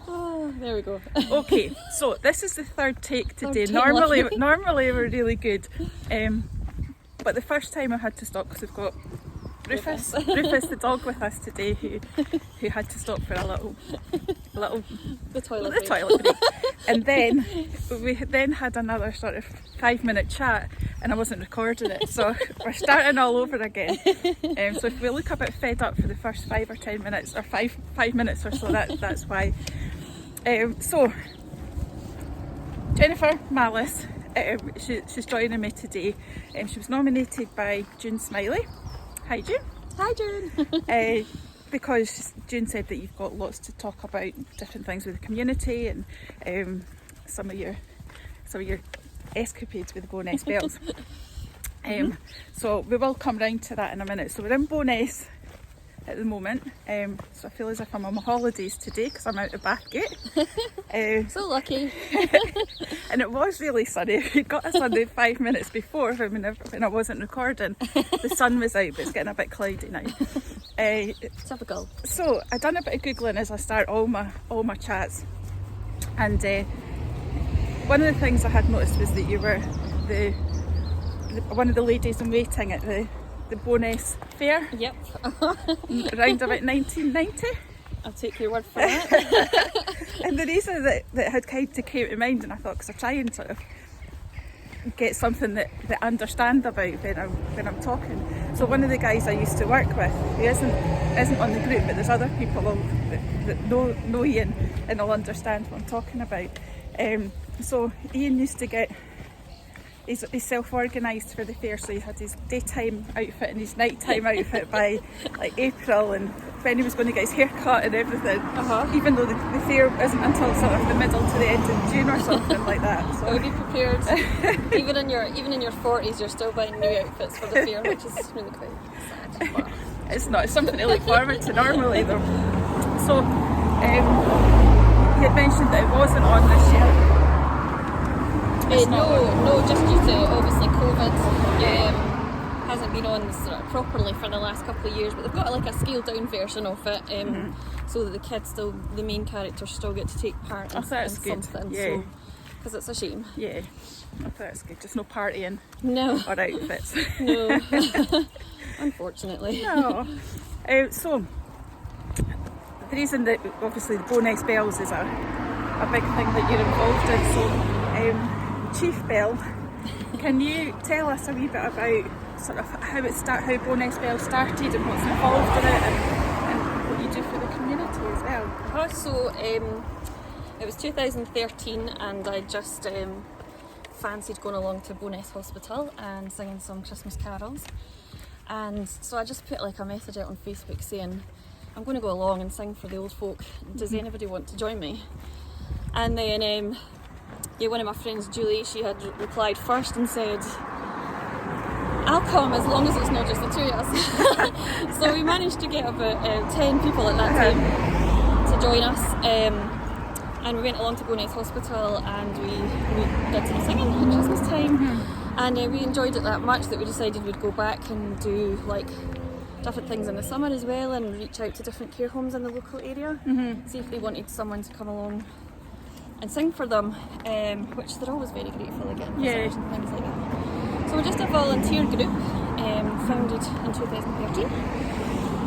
Oh, there we go. Okay, so this is the third take today. Third take, Normally we're really good, but the first time I had to stop because we've got Rufus the dog with us today, who had to stop for a little the toilet break. And then we then had another sort of 5-minute chat, and I wasn't recording it, so we're starting all over again. So if we look a bit fed up for the first 5 or 10 minutes, or five minutes or so, that's why. So Jennifer Mallace, she's joining me today. She was nominated by June Smiley. Hi June. Hi June. Because June said that you've got lots to talk about, different things with the community, and some of your escapades with the Bo'ness Bells. So we will come round to that in a minute. So we're in Bo'ness at the moment, so I feel as if I'm on my holidays today because I'm out of Bathgate. So lucky. And it was really sunny. We got us on the 5 minutes before when I wasn't recording. The sun was out, but it's getting a bit cloudy now. Typical. So I done a bit of googling as I start all my chats, and one of the things I had noticed was that you were one of the ladies in waiting at the Bo'ness Fair. Yep. Around about 1990. I'll take your word for that. And the reason that had kind of came to mind, and I thought, because I try and sort of get something that I understand about when I'm talking. So one of the guys I used to work with, he isn't on the group, but there's other people that know Ian and will understand what I'm talking about. So Ian used to get. He's self-organised for the fair, so he had his daytime outfit and his nighttime outfit by like April, and when he was going to get his hair cut and everything, even though the fair isn't until sort of the middle to the end of June or something like that. So be prepared. even in your 40s, you're still buying new outfits for the fair, which is really quite sad. But it's not something to look forward to normally though. So you had mentioned that it wasn't on this year. No, just due to obviously COVID, hasn't been on sort of properly for the last couple of years, but they've got like a scaled down version of it, so that the kids the main characters still get to take part in something. Yeah. Because it's a shame. Yeah, I thought that's good. Just no partying. No. Or outfits. No. Unfortunately. No. So the reason that obviously the Bo'ness Bells is a big thing that you're involved in. So. Chief Bell, can you tell us a wee bit about sort of how Bo'ness Bell started and what's involved in it, and what you do for the community as well? So it was 2013, and I just fancied going along to Bo'ness Hospital and singing some Christmas carols, and so I just put like a message out on Facebook saying I'm going to go along and sing for the old folk. Does anybody want to join me? And then one of my friends, Julie, she had replied first and said, I'll come as long as it's not just the two of us. So we managed to get about 10 people at that time to join us, and we went along to Bo'ness Hospital, and we did some singing at Christmas time, and we enjoyed it that much that we decided we'd go back and do like different things in the summer as well, and reach out to different care homes in the local area, see if they wanted someone to come along and sing for them, which they're always very grateful again for and things like that. So we're just a volunteer group, founded in 2013,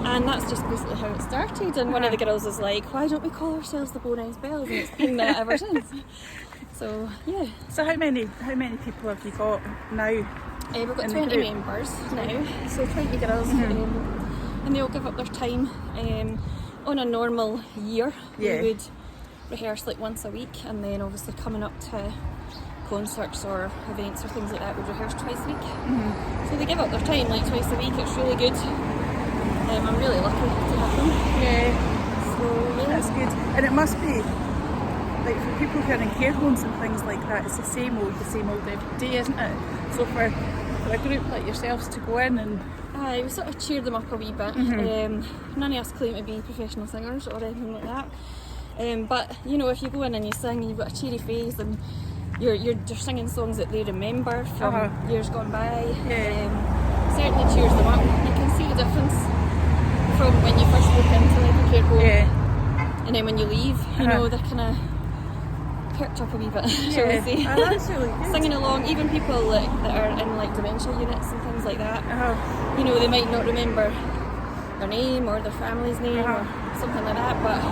and that's just basically how it started. And one of the girls was like, why don't we call ourselves the Bo'ness Bells? And it's been that ever since. So yeah. So how many people have you got now? We've got 20 members now, so 20 girls, and they all give up their time. On a normal year, we would rehearse like once a week, and then obviously coming up to concerts or events or things like that, we'd rehearse twice a week. So they give up their time like twice a week. It's really good. I'm really lucky to have them. So that's good. And it must be like for people who are in care homes and things like that, it's the same old every day, isn't it? So for a group like yourselves to go in and we sort of cheer them up a wee bit. None of us claim to be professional singers or anything like that. But you know, if you go in and you sing and you've got a cheery face and you're singing songs that they remember from years gone by, certainly cheers them up. You can see the difference from when you first walk into like a care home And then when you leave, you know, they're kind of perked up a wee bit, shall we say. Oh, that's really good. Singing along, even people that are in like dementia units and things like that, you know, they might not remember their name or their family's name or something like that, but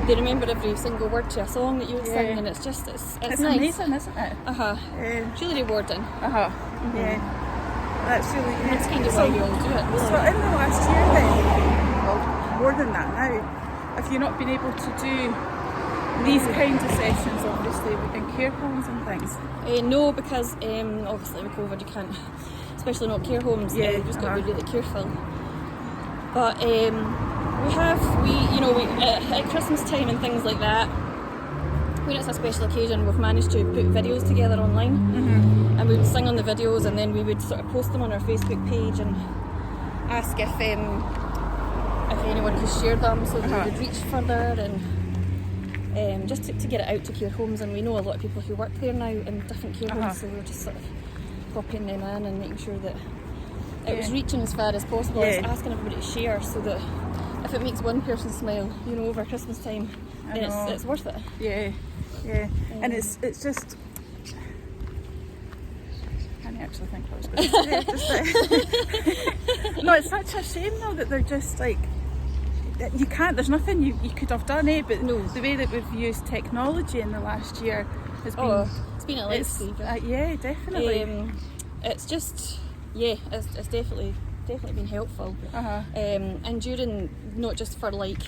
they remember every single word to a song that you would sing, and it's just, it's nice. Amazing, isn't it? It's really rewarding. Yeah. That's really good. That's kind of why we all do it, really. So in the last year then, well, more than that now, have you not been able to do these kinds of sessions, obviously, within care homes and things? No, because obviously with COVID you can't, especially not care homes, you've just got to be really careful. But we at Christmas time and things like that, when it's a special occasion, we've managed to put videos together online, and we would sing on the videos, and then we would sort of post them on our Facebook page and ask if anyone could share them so that we would reach further, and just to get it out to care homes. And we know a lot of people who work there now in different care homes, so we were just sort of copying them in and making sure that it was reaching as far as possible. It's asking everybody to share, so that if it makes one person smile, you know, over Christmas time, then it's worth it. And it's just, I can't actually think what I was going to say. No, it's such a shame though that they're just like, you can't, there's nothing you could have done, but the way that we've used technology in the last year has been, it's been a lifesaver. Yeah, definitely. It's just, it's definitely been helpful. And during, not just for like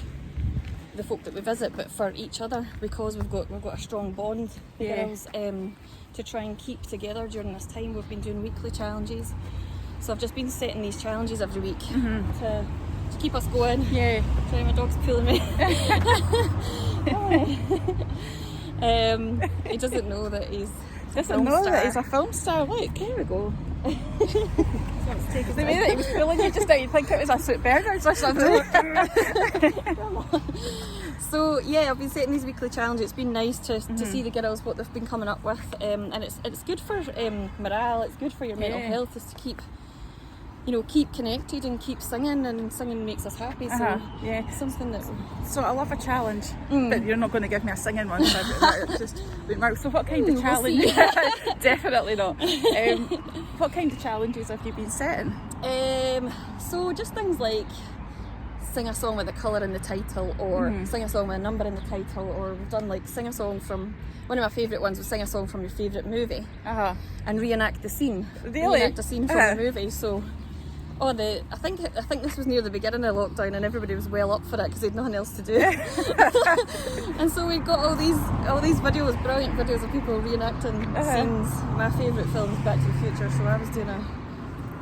the folk that we visit, but for each other, because we've got a strong bond, the girls, to try and keep together during this time. We've been doing weekly challenges, so I've just been setting these challenges every week to keep us going. Sorry, my dog's pulling me. He doesn't know that he's a film star. Look, here we go. The way that he was pulling you just now, you'd think it was a Sweet Burgers or something. So I've been setting these weekly challenges. It's been nice to see the girls, what they've been coming up with, and it's good for morale. It's good for your mental health, is to keep connected and keep singing, and singing makes us happy. So something that. So I love a challenge, but you're not going to give me a singing one. So it's just, so what kind of challenge? Definitely not. What kind of challenges have you been setting? So just things like sing a song with a colour in the title, or sing a song with a number in the title, or we've done like sing a song from, one of my favourite ones was sing a song from your favourite movie and reenact the scene. Reenact a scene from the movie. So I think this was near the beginning of lockdown, and everybody was well up for it because they'd nothing else to do. And so we got all these videos, brilliant videos of people reenacting scenes. My favourite film is Back to the Future, so I was doing a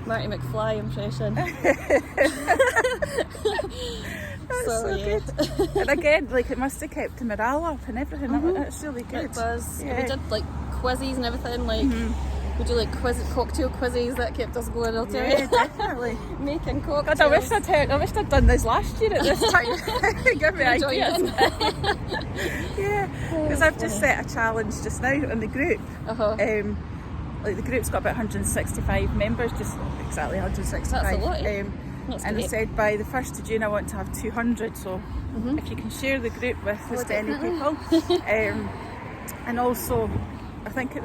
Marty McFly impression. That's so good. And again, like, it must have kept the morale up and everything. That's really good. It does. We did like quizzes and everything, like we do like cocktail quizzes that kept us going, I'll tell you. Definitely. Making cocktails. God, I wish I'd done this last year at this time. Give me ideas. Because I've just set a challenge just now in the group. Like, the group's got about 165 members, just exactly 165. That's a lot. And I said by the 1st of June I want to have 200, so if you can share the group with as many people. And also, I think there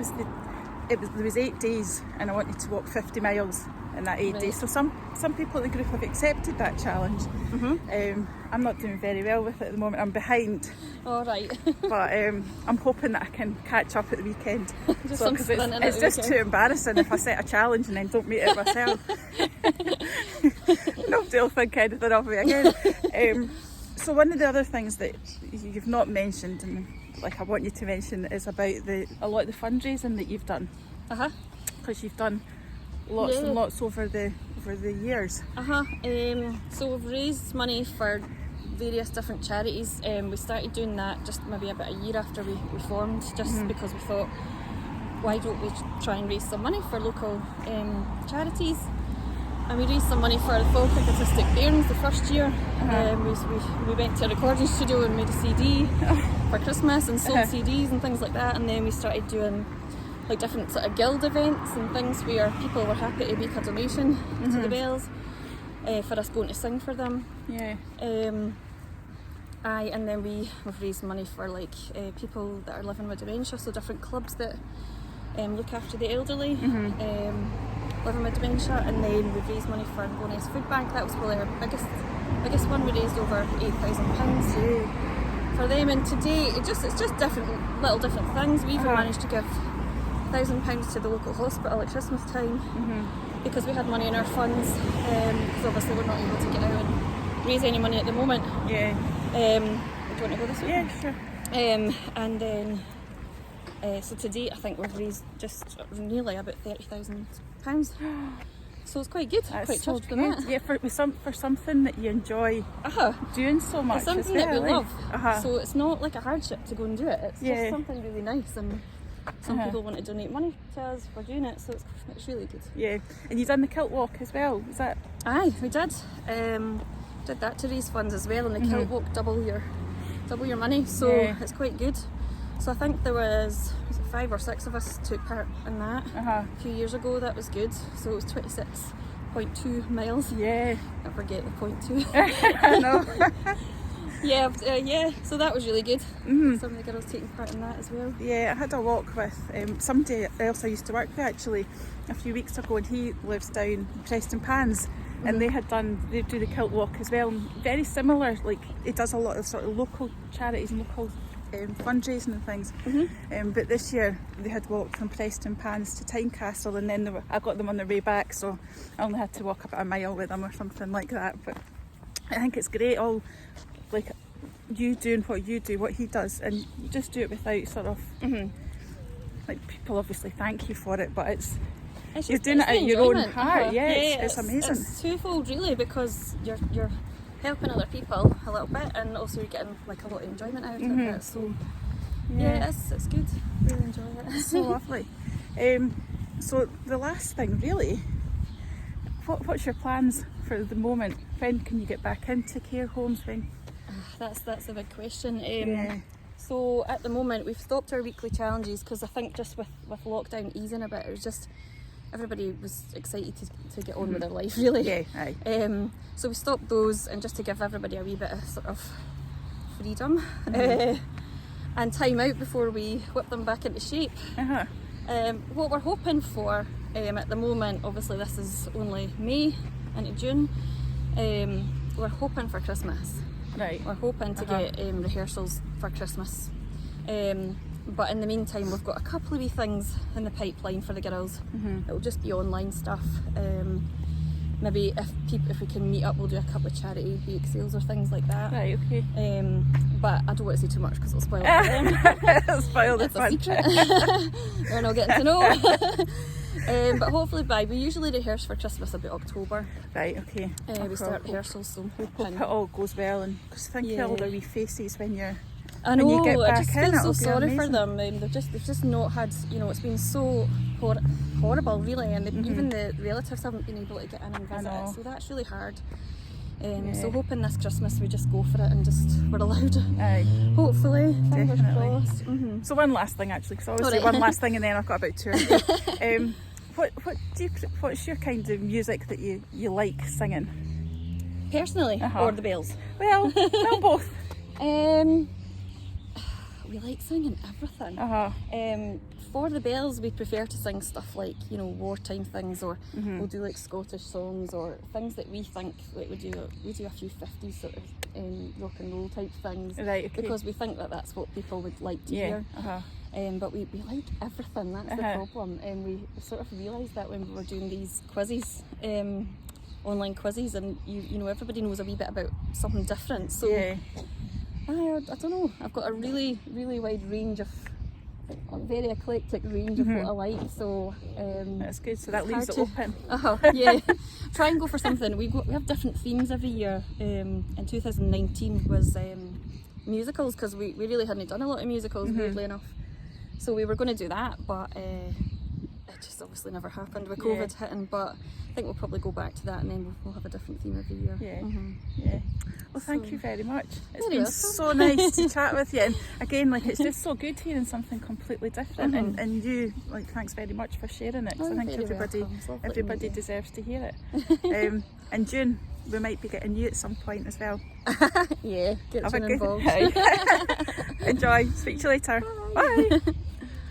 was 8 days, and I wanted to walk 50 miles in that 8 days. So some people in the group have accepted that challenge. I'm not doing very well with it at the moment. I'm behind. All right. But I'm hoping that I can catch up at the weekend. Because it's just too embarrassing if I set a challenge and then don't meet it myself. Nobody will think anything of me again. So one of the other things that you've not mentioned, and like I want you to mention, is about a lot of the fundraising that you've done. Because you've done lots and lots over the years. So we've raised money for various different charities. We started doing that just maybe about a year after we formed, just because we thought, why don't we try and raise some money for local charities? And we raised some money for the Falkirk Autistic Bairns the first year. We went to a recording studio and made a CD for Christmas and sold CDs and things like that. And then we started doing like different sort of guild events and things where people were happy to make a donation to the Bells for us going to sing for them. Aye, and then we've raised money for like people that are living with dementia, so different clubs that look after the elderly living with dementia, and then we've raised money for Bonus Food Bank. That was probably our biggest one. We raised over £8,000 for them, and today it's just different things. We even managed to give £1,000 to the local hospital at Christmas time because we had money in our funds, because obviously we're not able to get out and raise any money at the moment. Yeah. Do you want to go this way? Yeah, sure. And then so to date I think we've raised just nearly about £30,000. So it's quite good. That's quite so chuffed with good. that. Yeah, for something that you enjoy doing so much. It's something as that we well, love. So it's not like a hardship to go and do it. It's Yeah. just something really nice, and some people want to donate money to us for doing it, so it's really good. Yeah, and you've done the kilt walk as well, is that? Aye, we did. Did that to raise funds as well, and the kilt walk double your money, so it's quite good. So I think there was it 5 or 6 of us took part in that a few years ago. That was good. So it was 26.2 miles. Yeah. I forget the 0.2. I know. Yeah, so that was really good. Some of the girls taking part in that as well. Yeah, I had a walk with somebody else I used to work with actually a few weeks ago, and he lives down Preston Pans, and they do the kilt walk as well. And very similar, like it does a lot of sort of local charities and local fundraising and things. But this year they had walked from Preston Pans to Tynecastle, and then I got them on their way back, so I only had to walk about a mile with them or something like that. But I think it's great, all like you doing what you do, what he does, and you just do it without sort of like people obviously thank you for it, but you're doing it out of your own heart. It's amazing. It's twofold really, because you're helping other people a little bit, and also you're getting like a lot of enjoyment out of it. So it's good. Really enjoy it. It's so lovely. So the last thing really, what's your plans for the moment? When can you get back into care homes? When? That's a big question. So at the moment we've stopped our weekly challenges because I think just with lockdown easing a bit, it was just everybody was excited to get on with their life really. So we stopped those, and just to give everybody a wee bit of sort of freedom and time out before we whip them back into shape. What we're hoping for at the moment, obviously this is only May into June, we're hoping for Christmas. Right. We're hoping to get rehearsals for Christmas. But in the meantime we've got a couple of wee things in the pipeline for the girls. It'll just be online stuff. Maybe if we can meet up, we'll do a couple of charity bake sales or things like that. Right, okay. But I don't want to say too much because it'll spoil it for them. It'll spoil the fun. It's a secret. They're not getting to know. But hopefully we usually rehearse for Christmas about October. Right, okay. We start rehearsals, so hope it all goes well, and because think of all the wee faces when you get back I just in, feel so it'll be sorry amazing. for them. They've just not had, it's been so horrible really, and even the relatives haven't been able to get in and visit, so that's really hard. So hoping this Christmas we just go for it and just we're allowed. Hopefully, fingers crossed. So one last thing actually, because I always say one last thing and then I've got about 2 or 3. What's your kind of music that you like singing? Personally, or the bells? Well, both. We like singing everything. For the bells we prefer to sing stuff like wartime things, or we'll do like Scottish songs or things that we think like we do a few 50s sort of rock and roll type things, right, okay. Because we think that that's what people would like to hear. But we like everything, that's the problem, and we sort of realised that when we were doing these quizzes, online quizzes, and everybody knows a wee bit about something different, so I don't know, I've got a really, really wide range of, a very eclectic range of what I like, so that's good, so that leaves it open. Try and go for something. We have different themes every year. In 2019 was musicals, because we really hadn't done a lot of musicals, weirdly enough, so we were going to do that, but it just obviously never happened with Yeah. COVID hitting, but I think we'll probably go back to that, and then we'll have a different theme every year. Yeah. Mhm. Yeah. Well, thank So- you very much. It's You're been welcome. so nice to chat with you. And again, like, it's just so good hearing something completely different. And you, like, thanks very much for sharing it. 'Cause Oh, I think you're very everybody welcome. It's lovely to everybody meet you. deserves to hear it. In June, we might be getting you at some point as well. Yeah, get Have a June good involved. Enjoy. Speak to you later. Bye.